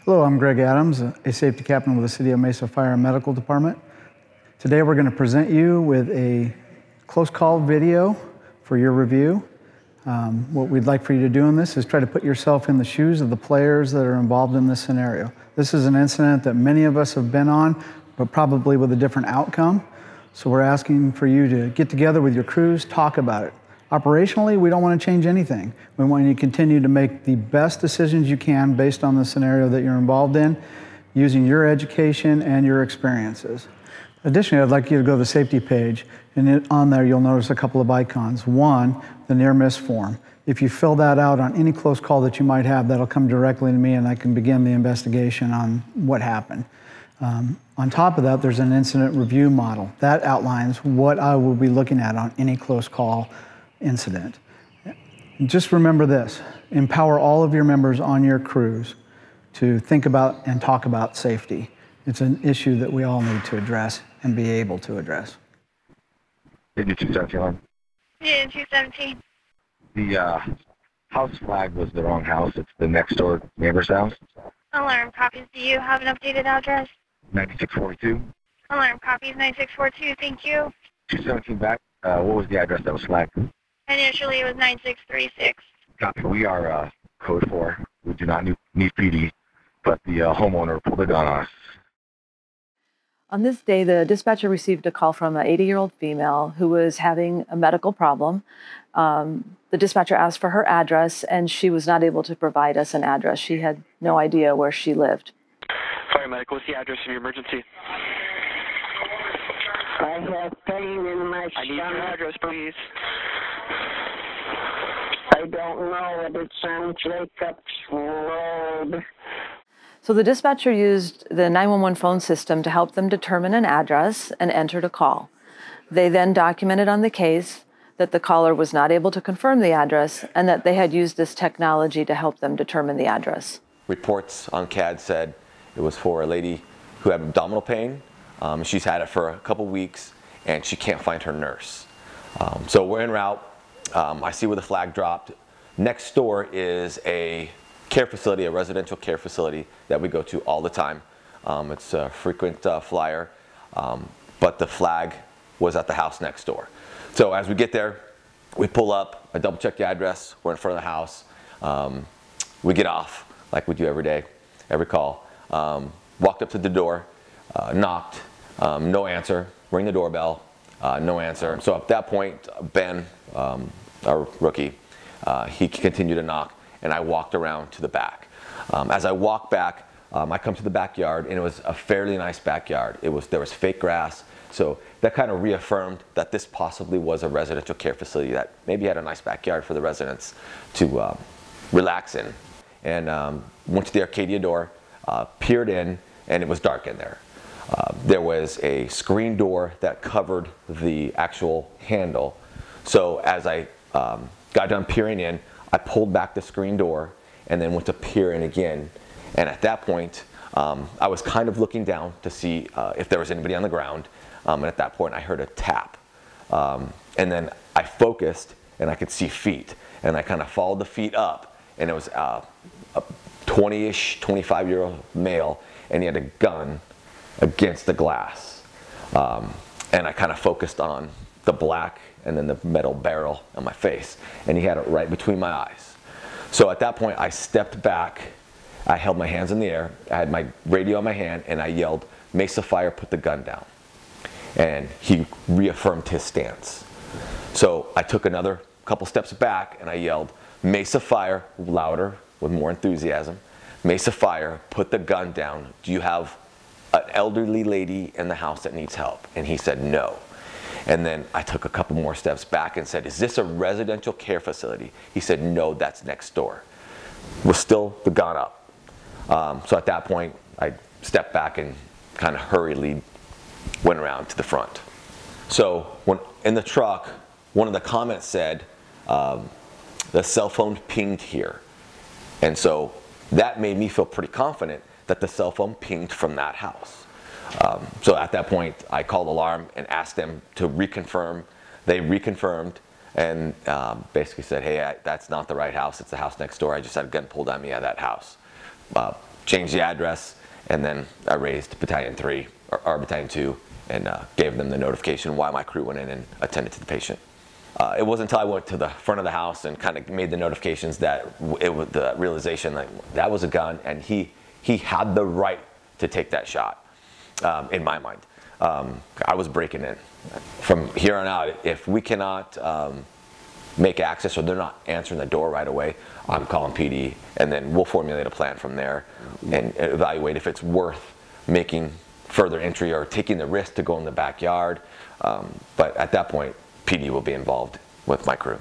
Hello, I'm Greg Adams, a safety captain with the City of Mesa Fire and Medical Department. Today we're going to present you with a close call video for your review. What we'd like for you to do in this is try to put yourself in the shoes of the players that are involved in this scenario. This is an incident that many of us have been on, but probably with a different outcome. So we're asking for you to get together with your crews, talk about it. Operationally, we don't want to change anything. We want you to continue to make the best decisions you can based on the scenario that you're involved in, using your education and your experiences. Additionally, I'd like you to go to the safety page, and on there you'll notice a couple of icons. One, the near-miss form. If you fill that out on any close call that you might have, that'll come directly to me and I can begin the investigation on what happened. On top of that, there's an incident review model. That outlines what I will be looking at on any close call incident. Just remember this, empower all of your members on your crews to think about and talk about safety. It's an issue that we all need to address and be able to address. Did you 217? Yeah, 217. The house flag was the wrong house. It's the next door neighbor's house. Alarm copies. Do you have an updated address? 9642. Alarm copies 9642. Thank you. 217 back. What was the address that was flagged? Initially, it was 9636. Copy. We are code 4. We do not need PD, but the homeowner pulled a gun on us. On this day, the dispatcher received a call from an 80-year-old female who was having a medical problem. The dispatcher asked for her address, and she was not able to provide us an address. She had no idea where she lived. Fire medical, what's the address of your emergency? I have pain in my stomach. I need your address, please. I don't know what it's on Jacobs Road. So the dispatcher used the 911 phone system to help them determine an address and entered a call. They then documented on the case that the caller was not able to confirm the address and that they had used this technology to help them determine the address. Reports on CAD said it was for a lady who had abdominal pain. She's had it for a couple weeks and she can't find her nurse. So we're en route. I see where the flag dropped. Next door is a care facility, a residential care facility that we go to all the time. It's a frequent flyer, but the flag was at the house next door. So as we get there, we pull up, I double check the address, we're in front of the house. We get off like we do every day, every call. Walked up to the door, knocked, no answer, ring the doorbell, no answer. So at that point, Ben, our rookie, he continued to knock, and I walked around to the back. As I walk back, I come to the backyard, and it was a fairly nice backyard. There was fake grass, so that kind of reaffirmed that this possibly was a residential care facility that maybe had a nice backyard for the residents to relax in. And went to the Arcadia door, peered in, and it was dark in there. There was a screen door that covered the actual handle. So as I got done peering in, I pulled back the screen door and then went to peer in again. And at that point, I was kind of looking down to see if there was anybody on the ground. And at that point, I heard a tap. And then I focused and I could see feet. And I kind of followed the feet up, and it was a 20-ish, 25-year-old male, and he had a gun against the glass. And I kind of focused on the black and then the metal barrel on my face, and he had it right between my eyes. So at that point, I stepped back, I held my hands in the air, I had my radio in my hand, and I yelled, "Mesa Fire, put the gun down." And he reaffirmed his stance. So I took another couple steps back and I yelled, "Mesa Fire," louder, with more enthusiasm, "Mesa Fire, put the gun down. Do you have an elderly lady in the house that needs help?" And he said no. And then I took a couple more steps back and said, "Is this a residential care facility?" He said, "No, that's next door." Was still the gun up. So at that point, I stepped back and kind of hurriedly went around to the front. So when in the truck, one of the comments said, "The cell phone pinged here." And so that made me feel pretty confident that the cell phone pinged from that house. So at that point, I called alarm and asked them to reconfirm. They reconfirmed and basically said, "Hey, that's not the right house. It's the house next door. I just had a gun pulled on me at that house." changed the address, and then I raised Battalion 3, or Battalion 2, and gave them the notification while my crew went in and attended to the patient. It wasn't until I went to the front of the house and kind of made the notifications that it was the realization that that was a gun, and he had the right to take that shot, in my mind. I was breaking in. From here on out, if we cannot make access or they're not answering the door right away, I'm calling PD, and then we'll formulate a plan from there and evaluate if it's worth making further entry or taking the risk to go in the backyard. But at that point, PD will be involved with my crew.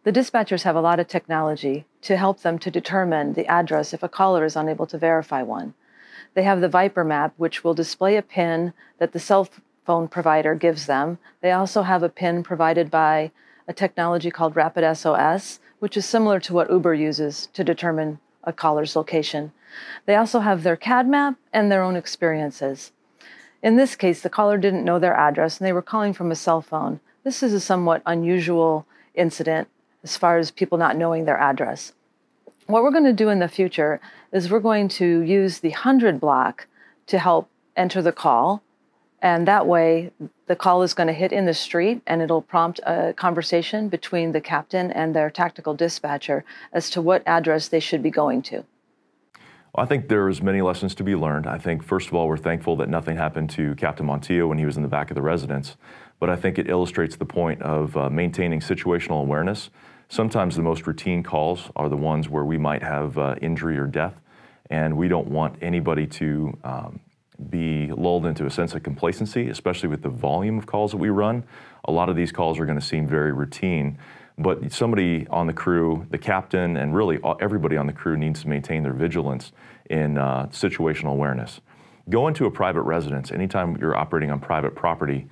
The dispatchers have a lot of technology to help them to determine the address if a caller is unable to verify one. They have the Viper map, which will display a PIN that the cell phone provider gives them. They also have a PIN provided by a technology called Rapid SOS, which is similar to what Uber uses to determine a caller's location. They also have their CAD map and their own experiences. In this case, the caller didn't know their address and they were calling from a cell phone. This is a somewhat unusual incident as far as people not knowing their address. What we're going to do in the future is we're going to use the 100 block to help enter the call. And that way, the call is going to hit in the street and it'll prompt a conversation between the captain and their tactical dispatcher as to what address they should be going to. Well, I think there's many lessons to be learned. I think, first of all, we're thankful that nothing happened to Captain Montillo when he was in the back of the residence. But I think it illustrates the point of maintaining situational awareness. Sometimes the most routine calls are the ones where we might have injury or death, and we don't want anybody to be lulled into a sense of complacency, especially with the volume of calls that we run. A lot of these calls are going to seem very routine, but somebody on the crew, the captain, and really everybody on the crew needs to maintain their vigilance in situational awareness. Go into a private residence anytime you're operating on private property,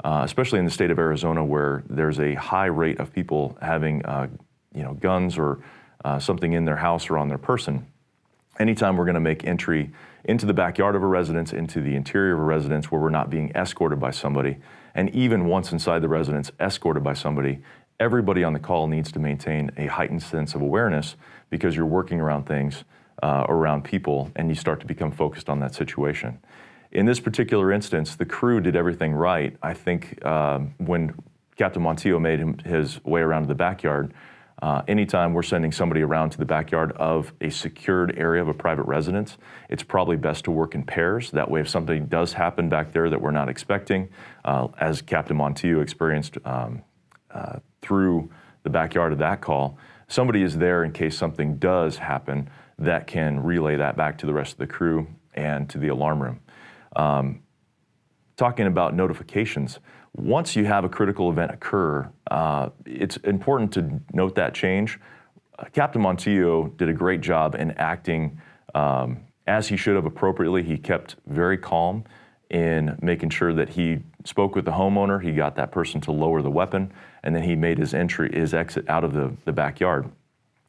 especially in the state of Arizona where there's a high rate of people having guns or something in their house or on their person. Anytime we're going to make entry into the backyard of a residence, into the interior of a residence where we're not being escorted by somebody, and even once inside the residence escorted by somebody, everybody on the call needs to maintain a heightened sense of awareness because you're working around things, around people, and you start to become focused on that situation. In this particular instance, the crew did everything right. I think when Captain Montillo made his way around to the backyard, anytime we're sending somebody around to the backyard of a secured area of a private residence, it's probably best to work in pairs. That way, if something does happen back there that we're not expecting, as Captain Montillo experienced through the backyard of that call, somebody is there in case something does happen that can relay that back to the rest of the crew and to the alarm room. Talking about notifications, once you have a critical event occur, it's important to note that change. Captain Montillo did a great job in acting as he should have appropriately. He kept very calm in making sure that he spoke with the homeowner, he got that person to lower the weapon, and then he made his exit out of the backyard.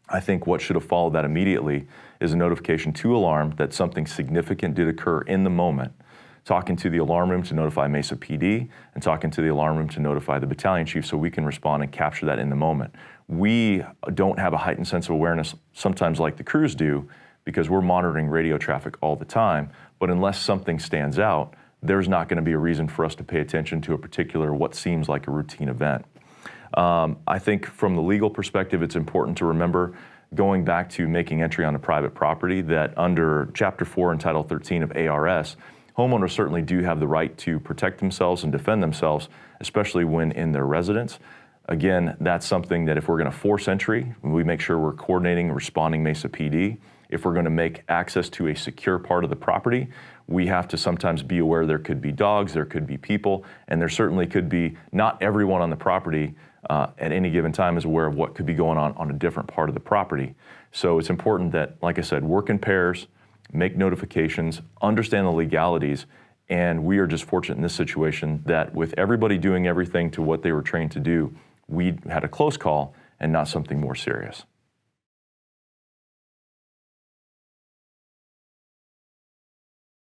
I think what should have followed that immediately is a notification to alarm that something significant did occur in the moment, talking to the alarm room to notify Mesa PD, and talking to the alarm room to notify the battalion chief so we can respond and capture that in the moment. We don't have a heightened sense of awareness sometimes like the crews do because we're monitoring radio traffic all the time, but unless something stands out, there's not going to be a reason for us to pay attention to a particular what seems like a routine event. I think from the legal perspective, it's important to remember, going back to making entry on a private property, that under Chapter 4 and Title 13 of ARS, homeowners certainly do have the right to protect themselves and defend themselves, especially when in their residence. Again, that's something that if we're going to force entry, we make sure we're coordinating and responding Mesa PD. If we're going to make access to a secure part of the property, we have to sometimes be aware there could be dogs, there could be people, and there certainly could be not everyone on the property at any given time is aware of what could be going on a different part of the property. So it's important that, like I said, work in pairs, make notifications, understand the legalities, and we are just fortunate in this situation that with everybody doing everything to what they were trained to do, we had a close call and not something more serious.